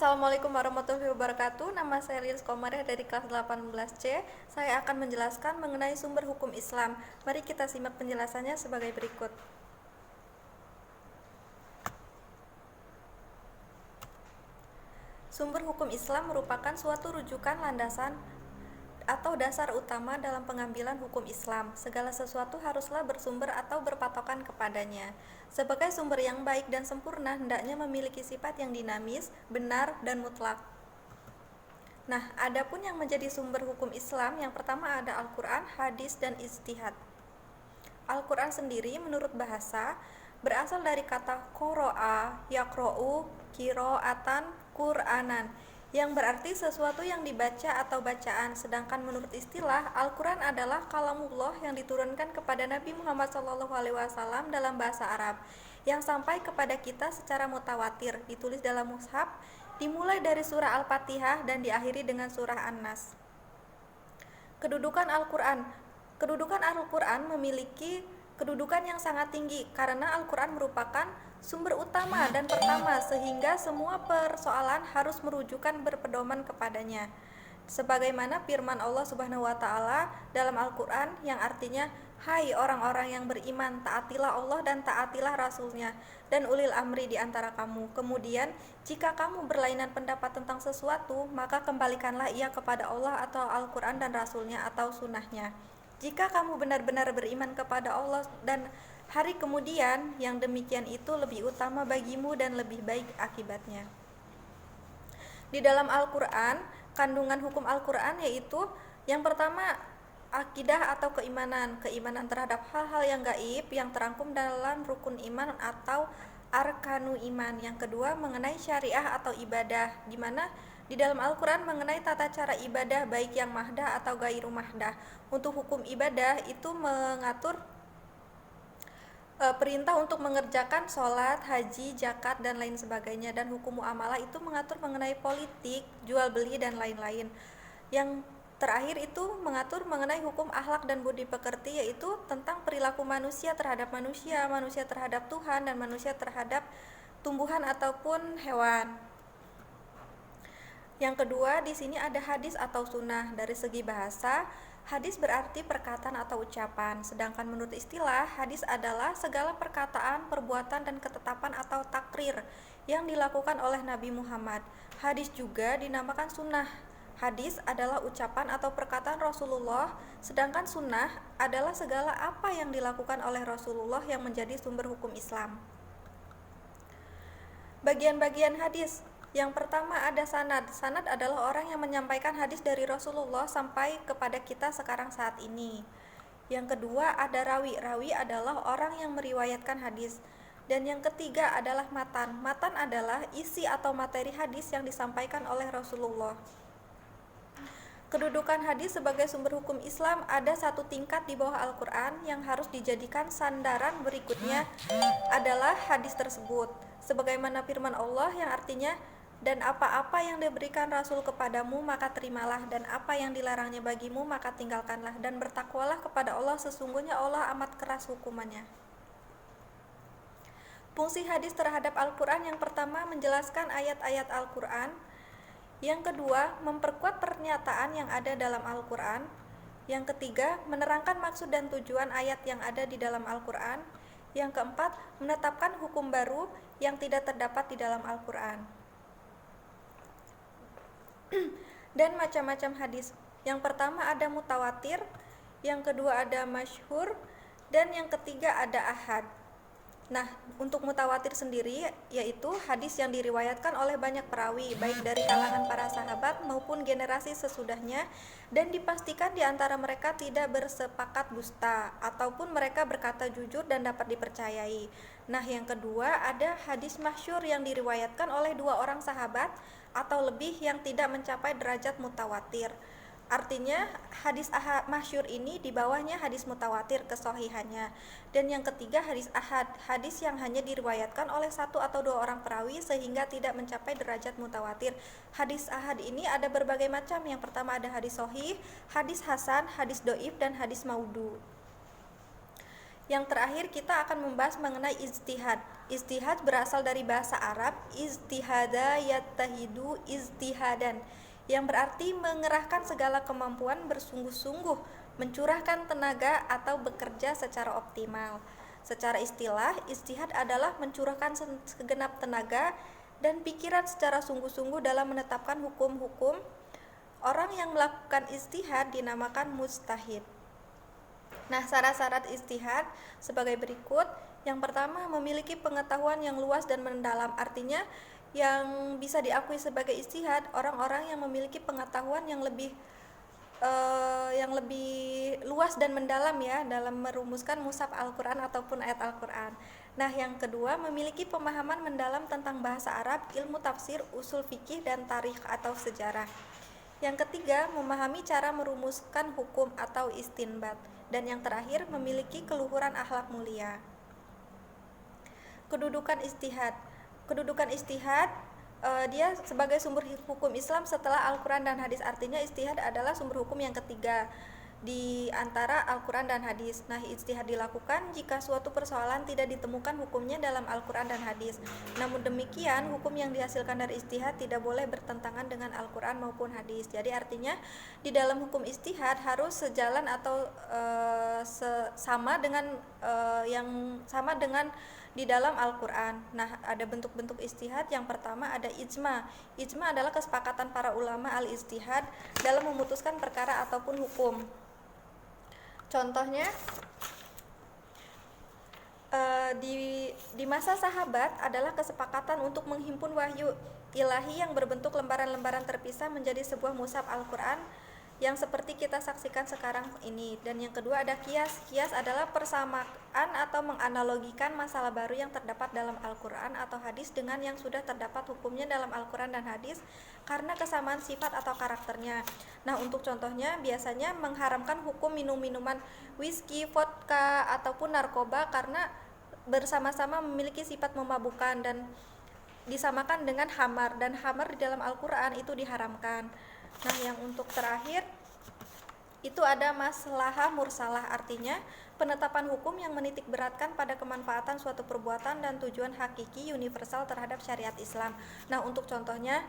Assalamualaikum warahmatullahi wabarakatuh. Nama saya Lilis Komariah dari kelas 18C. Saya akan menjelaskan mengenai sumber hukum Islam. Mari kita simak penjelasannya sebagai berikut. Sumber hukum Islam merupakan suatu rujukan landasan atau dasar utama dalam pengambilan hukum Islam. Segala sesuatu haruslah bersumber atau berpatokan kepadanya. Sebagai sumber yang baik dan sempurna, hendaknya memiliki sifat yang dinamis, benar, dan mutlak. Nah, adapun yang menjadi sumber hukum Islam, yang pertama ada Al-Quran, hadis, dan ijtihad. Al-Quran sendiri menurut bahasa berasal dari kata qoro'a, yaqro'u, kiro'atan, Qur'anan, yang berarti sesuatu yang dibaca atau bacaan. Sedangkan menurut istilah, Al-Quran adalah kalamullah yang diturunkan kepada Nabi Muhammad SAW dalam bahasa Arab, yang sampai kepada kita secara mutawatir, ditulis dalam mushaf, dimulai dari surah Al-Fatihah dan diakhiri dengan surah An-Nas. Kedudukan Al-Quran memiliki kedudukan yang sangat tinggi karena Al-Quran merupakan sumber utama dan pertama, sehingga semua persoalan harus merujukan berpedoman kepadanya. Sebagaimana firman Allah Subhanahu wa taala dalam Al-Quran yang artinya, "Hai orang-orang yang beriman, taatilah Allah dan taatilah Rasul-Nya dan ulil amri di antara kamu. Kemudian, jika kamu berlainan pendapat tentang sesuatu, maka kembalikanlah ia kepada Allah atau Al-Quran dan Rasul-Nya atau sunnahnya. Jika kamu benar-benar beriman kepada Allah dan hari kemudian, yang demikian itu lebih utama bagimu dan lebih baik akibatnya." Di dalam Al-Quran, kandungan hukum Al-Quran yaitu yang pertama, akidah atau keimanan terhadap hal-hal yang gaib yang terangkum dalam rukun iman atau arkanu iman. Yang kedua, mengenai syariah atau ibadah, di mana di dalam Al-Quran mengenai tata cara ibadah baik yang mahdah atau gairu mahdah. Untuk hukum ibadah itu mengatur perintah untuk mengerjakan sholat, haji, zakat, dan lain sebagainya. Dan hukum muamalah itu mengatur mengenai politik, jual beli, dan lain-lain. Yang terakhir itu mengatur mengenai hukum akhlak dan budi pekerti, yaitu tentang perilaku manusia terhadap manusia, manusia terhadap Tuhan, dan manusia terhadap tumbuhan ataupun hewan. Yang kedua, di sini ada hadis atau sunnah. Dari segi bahasa, hadis berarti perkataan atau ucapan, sedangkan menurut istilah, hadis adalah segala perkataan, perbuatan, dan ketetapan atau takrir yang dilakukan oleh Nabi Muhammad. Hadis juga dinamakan sunnah. Hadis adalah ucapan atau perkataan Rasulullah, sedangkan sunnah adalah segala apa yang dilakukan oleh Rasulullah yang menjadi sumber hukum Islam. Bagian-bagian hadis. Yang pertama ada sanad. Sanad adalah orang yang menyampaikan hadis dari Rasulullah sampai kepada kita sekarang saat ini. Yang kedua ada rawi. Rawi adalah orang yang meriwayatkan hadis. Dan yang ketiga adalah matan. Matan adalah isi atau materi hadis yang disampaikan oleh Rasulullah. Kedudukan hadis sebagai sumber hukum Islam ada satu tingkat di bawah Al-Quran yang harus dijadikan sandaran. Berikutnya adalah hadis tersebut, sebagaimana firman Allah yang artinya, "Dan apa-apa yang diberikan Rasul kepadamu maka terimalah, dan apa yang dilarangnya bagimu maka tinggalkanlah, dan bertakwalah kepada Allah, sesungguhnya Allah amat keras hukumannya." Fungsi hadis terhadap Al-Quran, yang pertama menjelaskan ayat-ayat Al-Quran. Yang kedua, memperkuat pernyataan yang ada dalam Al-Quran. Yang ketiga, menerangkan maksud dan tujuan ayat yang ada di dalam Al-Quran. Yang keempat, menetapkan hukum baru yang tidak terdapat di dalam Al-Quran. Dan macam-macam hadis. Yang pertama ada mutawatir, yang kedua ada masyhur, dan yang ketiga ada ahad. Nah, untuk mutawatir sendiri yaitu hadis yang diriwayatkan oleh banyak perawi, baik dari kalangan para sahabat maupun generasi sesudahnya, dan dipastikan di antara mereka tidak bersepakat dusta ataupun mereka berkata jujur dan dapat dipercayai. Nah, yang kedua ada hadis masyhur yang diriwayatkan oleh 2 orang sahabat atau lebih yang tidak mencapai derajat mutawatir. Artinya hadis ahad masyhur ini di bawahnya hadis mutawatir kesohihannya. Dan yang ketiga hadis ahad, hadis yang hanya diriwayatkan oleh 1 atau 2 orang perawi sehingga tidak mencapai derajat mutawatir. Hadis ahad ini ada berbagai macam. Yang pertama ada hadis sohih, hadis hasan, hadis doif, dan hadis maudhu. Yang terakhir kita akan membahas mengenai ijtihad. Ijtihad berasal dari bahasa Arab ijtihada yattahidu ijtihadan, yang berarti mengerahkan segala kemampuan bersungguh-sungguh, mencurahkan tenaga atau bekerja secara optimal. Secara istilah, ijtihad adalah mencurahkan segenap tenaga dan pikiran secara sungguh-sungguh dalam menetapkan hukum-hukum. Orang yang melakukan ijtihad dinamakan mujtahid. Nah, syarat-syarat ijtihad sebagai berikut. Yang pertama, memiliki pengetahuan yang luas dan mendalam. Artinya, yang bisa diakui sebagai ijtihad orang-orang yang memiliki pengetahuan yang lebih luas dan mendalam ya dalam merumuskan mushaf Al-Qur'an ataupun ayat Al-Qur'an. Nah, yang kedua, memiliki pemahaman mendalam tentang bahasa Arab, ilmu tafsir, usul fikih dan tarikh atau sejarah. Yang ketiga, memahami cara merumuskan hukum atau istinbat. Dan yang terakhir, memiliki keluhuran akhlak mulia. Kedudukan ijtihad. Kedudukan ijtihad dia sebagai sumber hukum Islam setelah Al-Quran dan hadis. Artinya ijtihad adalah sumber hukum yang ketiga di antara Al-Quran dan hadis. Nah, ijtihad dilakukan jika suatu persoalan tidak ditemukan hukumnya dalam Al-Quran dan hadis. Namun demikian, hukum yang dihasilkan dari ijtihad tidak boleh bertentangan dengan Al-Quran maupun hadis. Jadi artinya di dalam hukum ijtihad harus sejalan atau sama dengan yang sama dengan di dalam Al-Quran. Nah, ada bentuk-bentuk ijtihad. Yang pertama ada ijma. Ijma adalah kesepakatan para ulama al-ijtihad dalam memutuskan perkara ataupun hukum. Contohnya di masa sahabat adalah kesepakatan untuk menghimpun wahyu ilahi yang berbentuk lembaran-lembaran terpisah menjadi sebuah mushaf Al-Quran yang seperti kita saksikan sekarang ini. Dan yang kedua ada kias. Kias adalah persamaan atau menganalogikan masalah baru yang terdapat dalam Al-Quran atau hadis dengan yang sudah terdapat hukumnya dalam Al-Quran dan hadis karena kesamaan sifat atau karakternya. Nah, untuk contohnya biasanya mengharamkan hukum minum-minuman whisky, vodka ataupun narkoba karena bersama-sama memiliki sifat memabukkan dan disamakan dengan khamar, dan khamar di dalam Al-Quran itu diharamkan. Nah, yang untuk terakhir itu ada maslahah mursalah, artinya penetapan hukum yang menitik beratkan pada kemanfaatan suatu perbuatan dan tujuan hakiki universal terhadap syariat Islam. Nah, untuk contohnya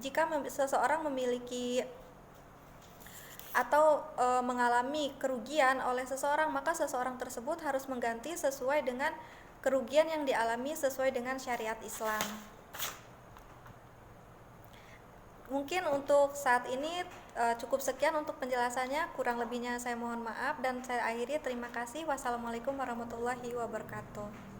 jika seseorang memiliki atau mengalami kerugian oleh seseorang, maka seseorang tersebut harus mengganti sesuai dengan kerugian yang dialami sesuai dengan syariat Islam. Mungkin untuk saat ini cukup sekian untuk penjelasannya, kurang lebihnya saya mohon maaf dan saya akhiri. Terima kasih. Wassalamualaikum warahmatullahi wabarakatuh.